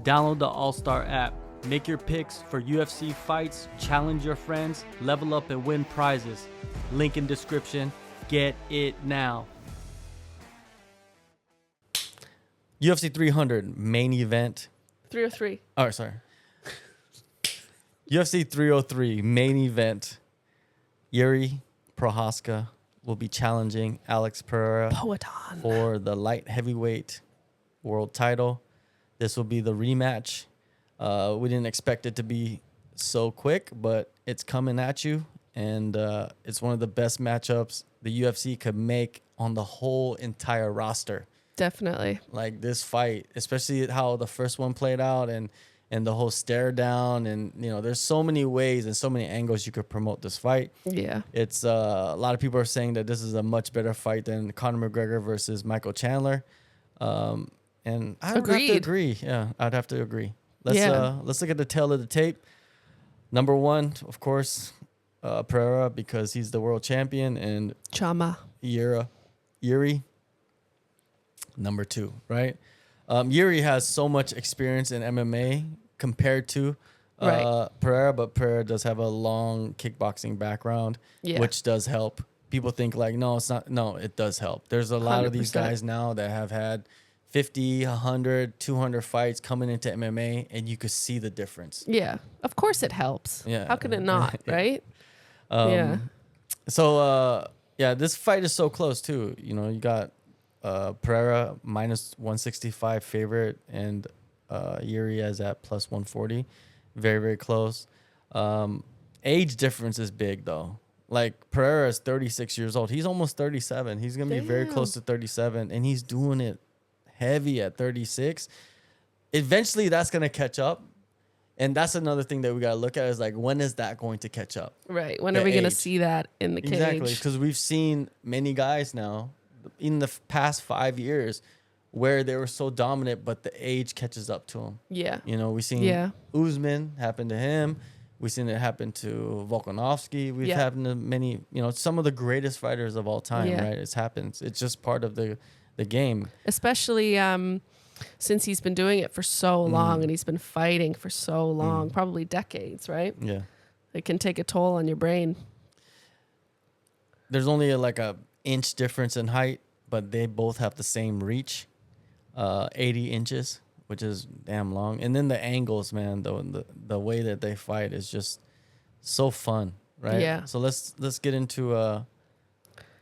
Download the AllStar app. Make your picks for UFC fights, challenge your friends, level up and win prizes. Link in description. Get it now. UFC 300 main event. 303. Oh, sorry. UFC 303 main event. Jiri Prochazka will be challenging Alex Pereira Poetan. for the light heavyweight world title. This will be the rematch. We didn't expect it to be so quick, but it's coming at you. And it's one of the best matchups the UFC could make on the whole entire roster. Definitely. Like this fight, especially how the first one played out and the whole stare down. And, you know, there's so many ways and so many angles you could promote this fight. Yeah. It's a lot of people are saying that this is a much better fight than Conor McGregor versus Michael Chandler. And I would have to agree. Yeah, I'd have to agree. Let's look at the tail of the tape. Number one, of course, Pereira, because he's the world champion, and Chama. Jiri. Number two, right? Jiri has so much experience in MMA compared to Pereira, but Pereira does have a long kickboxing background, which does help. People think like, no, it's not. No, it does help. There's a lot 100%. Of these guys now that have had 50, 100, 200 fights coming into MMA, and you could see the difference. Yeah, of course it helps. Yeah. How can it not, right? So, this fight is so close, too. You know, you got Pereira minus 165 favorite, and Jiri is at plus 140. Very, very close. Age difference is big, though. Like, Pereira is 36 years old. He's almost 37. He's going to be very close to 37, and he's doing it heavy at 36. Eventually, that's going to catch up. And that's another thing that we got to look at is, like, when is that going to catch up? Right. When are we going to see that in the cage? Exactly, because we've seen many guys now in the past 5 years where they were so dominant, but the age catches up to them. Yeah. You know, we've seen Usman happen to him. We've seen it happen to Volkanovski. We've happened to many, you know, some of the greatest fighters of all time, right? It's happened. It's just part of the game. Especially since he's been doing it for so long and he's been fighting for so long, probably decades, right? Yeah. It can take a toll on your brain. There's only like a inch difference in height, but they both have the same reach, 80 inches, which is damn long. And then the angles, man, the way that they fight is just so fun, right? Yeah. So let's get into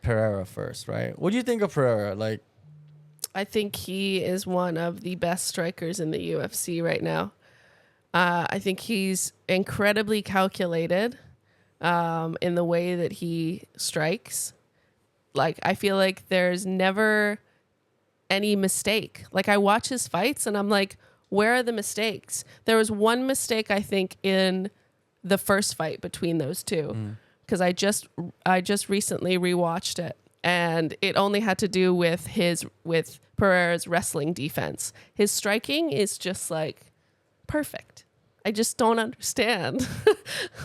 Pereira first, right? What do you think of Pereira? Like, I think he is one of the best strikers in the UFC right now. I think he's incredibly calculated in the way that he strikes. Like, I feel like there's never any mistake. Like, I watch his fights and I'm like, where are the mistakes? There was one mistake, I think, in the first fight between those two, because I just recently rewatched it, and it only had to do with Pereira's wrestling defense. His striking is just like perfect. I just don't understand.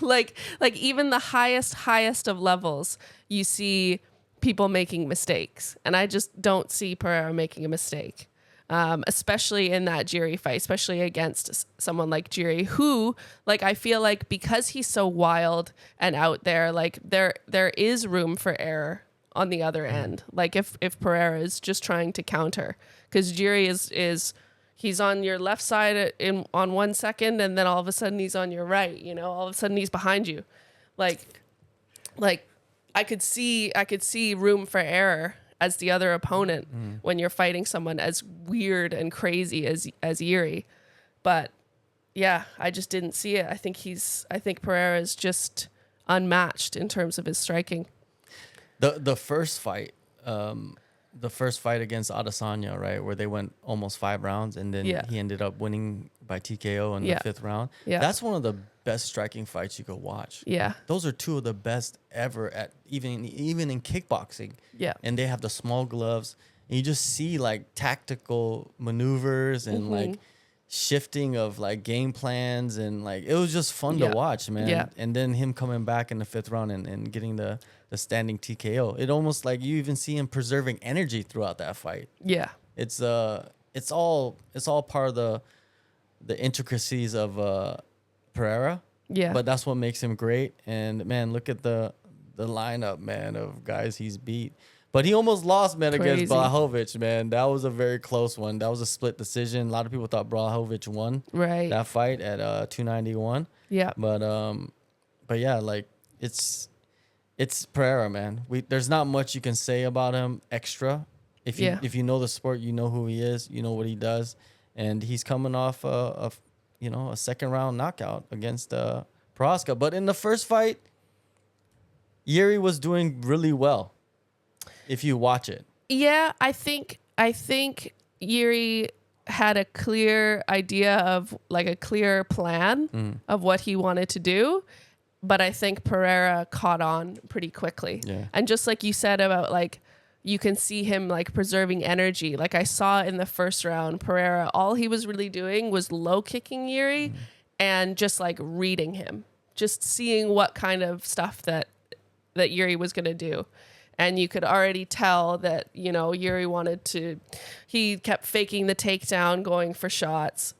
like even the highest of levels, you see people making mistakes, and I just don't see Pereira making a mistake, especially in that Jiri fight, especially against someone like Jiri, who, like, I feel like because he's so wild and out there, like there is room for error on the other end. Like if Pereira is just trying to counter, because Jiri is he's on your left side on 1 second, and then all of a sudden he's on your right. You know, all of a sudden he's behind you, like. I could see room for error as the other opponent when you're fighting someone as weird and crazy as Jiri. But yeah, I just didn't see it. I think Pereira is just unmatched in terms of his striking. The first fight against Adesanya, right, where they went almost 5 rounds, and then he ended up winning by TKO in the 5th round. Yeah. That's one of the best striking fights you could watch. Yeah. Those are two of the best ever at even in kickboxing. Yeah. And they have the small gloves, and you just see like tactical maneuvers and like shifting of like game plans, and like it was just fun to watch, man. Yeah. And then him coming back in the 5th round and getting the standing TKO. It almost like you even see him preserving energy throughout that fight. Yeah. It's all part of the intricacies of Pereira. Yeah. But that's what makes him great. And man, look at the lineup, man, of guys he's beat. But he almost lost, man, against Crazy. Blachowicz, man. That was a very close one. That was a split decision. A lot of people thought Blachowicz won Right. that fight at 291. Yeah. But yeah, like it's Pereira, man. There's not much you can say about him extra. If you know the sport, you know who he is, you know what he does, and he's coming off a second round knockout against Prochazka. But in the first fight, Jiri was doing really well. If you watch it, Yeah, I think Jiri had a clear idea of like a clear plan of what he wanted to do, but I think Pereira caught on pretty quickly. Yeah. And just like you said about like you can see him like preserving energy. Like I saw in the first round, Pereira, all he was really doing was low kicking Jiri and just like reading him, just seeing what kind of stuff that Jiri was going to do. And you could already tell that, Jiri he kept faking the takedown, going for shots.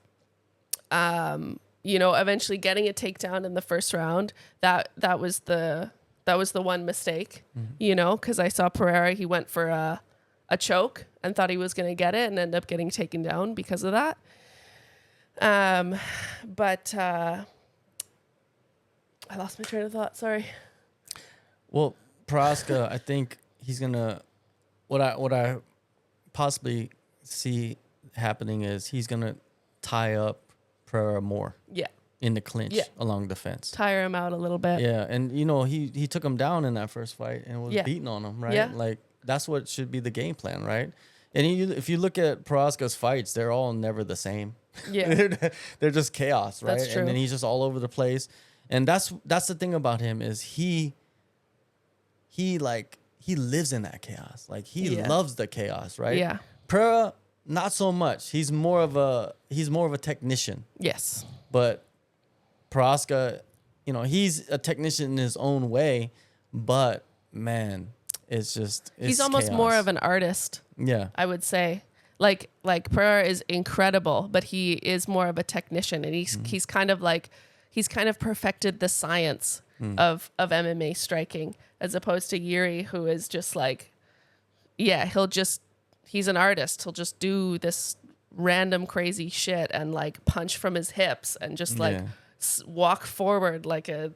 Eventually getting a takedown in the first round. That was the one mistake, because I saw Pereira, he went for a choke and thought he was going to get it and ended up getting taken down because of that. But I lost my train of thought. Sorry. well, Prochazka, I think he's gonna. What I possibly see happening is he's gonna tie up Pereira more. Yeah. In the clinch along the fence. Tire him out a little bit. Yeah, and he took him down in that first fight and was beating on him, right? Yeah. Like that's what should be the game plan, right? And if you look at Prochazka's fights, they're all never the same. Yeah. they're just chaos, right? That's true. And then he's just all over the place. And that's the thing about him is he lives in that chaos. Like he loves the chaos, right? Yeah. Pereira, not so much. He's more of a technician. Yes. But Prochazka, he's a technician in his own way, but man, he's almost chaos. more of an artist. Yeah. I would say. Like Pereira is incredible, but he is more of a technician, and he's kind of perfected the science of MMA striking, as opposed to Jiri, who is just like, he's an artist. He'll just do this random crazy shit and like punch from his hips and just like walk forward like a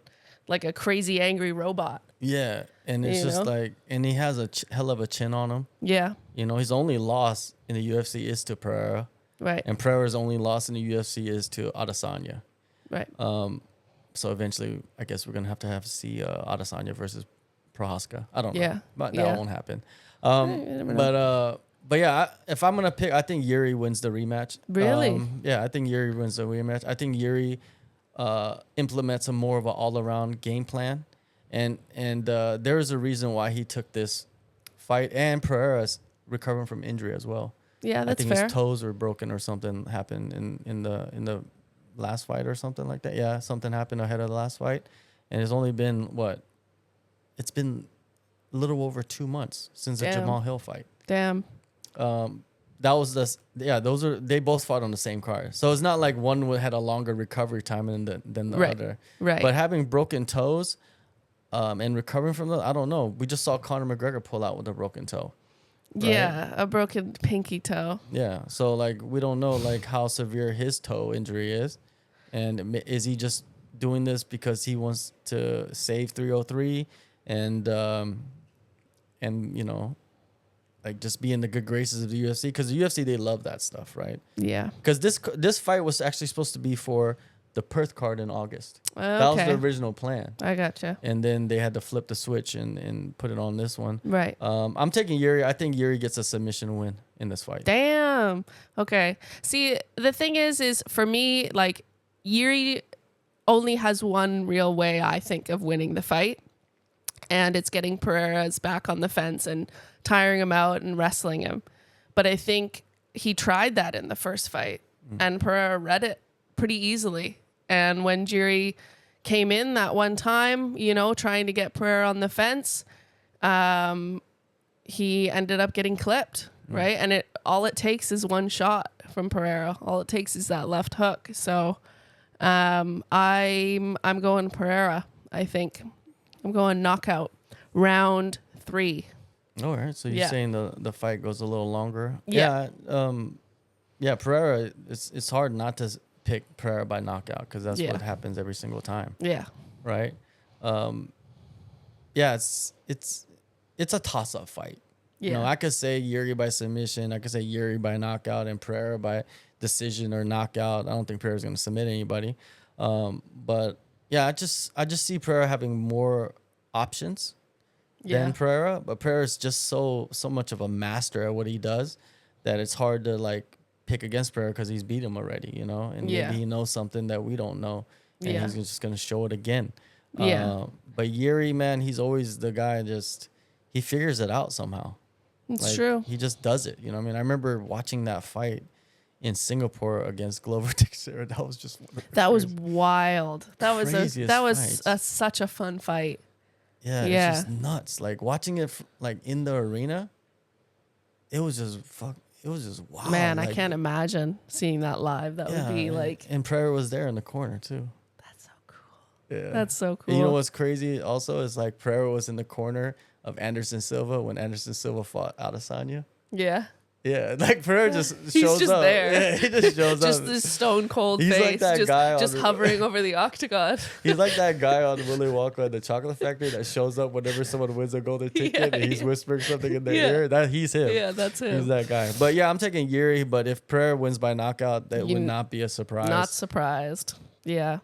crazy angry robot. Yeah, and it's just like, and he has a hell of a chin on him. Yeah. His only loss in the UFC is to Pereira. Right. And Pereira's only loss in the UFC is to Adesanya. Right. So eventually, I guess we're gonna have to see Adesanya versus Prochazka. I don't know. Yeah. But that won't happen. But yeah, if I'm gonna pick, I think Jiri wins the rematch. Really? Yeah, I think Jiri wins the rematch. I think Jiri implements a more of an all-around game plan, and there is a reason why he took this fight. And Pereira's recovering from injury as well. Yeah, that's I think fair. his toes were broken or something happened in the last fight or something like that. Yeah, something happened ahead of the last fight, and it's only been it's been a little over 2 months since the Jamal Hill fight. Damn. That was they both fought on the same card, so it's not like one had a longer recovery time than the other. Right. But having broken toes, and recovering from that, I don't know. We just saw Conor McGregor pull out with a broken toe. Right? Yeah, a broken pinky toe. Yeah, so like we don't know like how severe his toe injury is, and is he just doing this because he wants to save 303 and like just be in the good graces of the UFC, because the UFC, they love that stuff, right? Yeah. Because this fight was actually supposed to be for the Perth card in August. Okay. That was the original plan. I gotcha. And then they had to flip the switch and put it on this one. Right. I'm taking Jiri. I think Jiri gets a submission win in this fight. Damn. Okay. See, the thing is for me, like, Jiri only has one real way, I think, of winning the fight. And it's getting Pereira's back on the fence and tiring him out and wrestling him. But I think he tried that in the first fight, and Pereira read it pretty easily. And when Jiri came in that one time, trying to get Pereira on the fence, he ended up getting clipped. right? And all it takes is one shot from Pereira. All it takes is that left hook. So I'm going Pereira, I think. I'm going knockout. Round 3. All right. So you're saying the fight goes a little longer? Yeah. Yeah, Pereira, it's hard not to pick Pereira by knockout because that's Yeah. what happens every single time. Yeah. Right? Yeah, it's a toss-up fight. Yeah. You know, I could say Jiri by submission. I could say Jiri by knockout and Pereira by decision or knockout. I don't think Pereira's going to submit anybody. But yeah, I just see Pereira having more options than Pereira. But Pereira's just so much of a master at what he does that it's hard to like pick against Pereira because he's beat him already, you know? And maybe he knows something that we don't know. And he's just going to show it again. Yeah. But Jiri, man, he's always the guy he figures it out somehow. It's true. He just does it. You know what I mean? I remember watching that fight in Singapore against Glover Teixeira. That was just that was wild. That was fights. such a fun fight. Yeah, it's just nuts. Like watching it like in the arena, it was just wow. Man, like, I can't imagine seeing that live. That would be like. And Pereira was there in the corner too. That's so cool. Yeah, that's so cool. And you know what's crazy? Also, is like Pereira was in the corner of Anderson Silva when Anderson Silva fought Adesanya. Yeah. Yeah, like Pereira just He's shows just up. there. Yeah, he just shows just up. this stone cold He's face, like that guy just hovering over the octagon. He's like that guy on Willy Wonka at the Chocolate Factory that shows up whenever someone wins a golden ticket and he's whispering something in their ear. He's him. Yeah, that's him. He's that guy. But yeah, I'm taking Jiri. But if Pereira wins by knockout, that would not be a surprise. Not surprised. Yeah.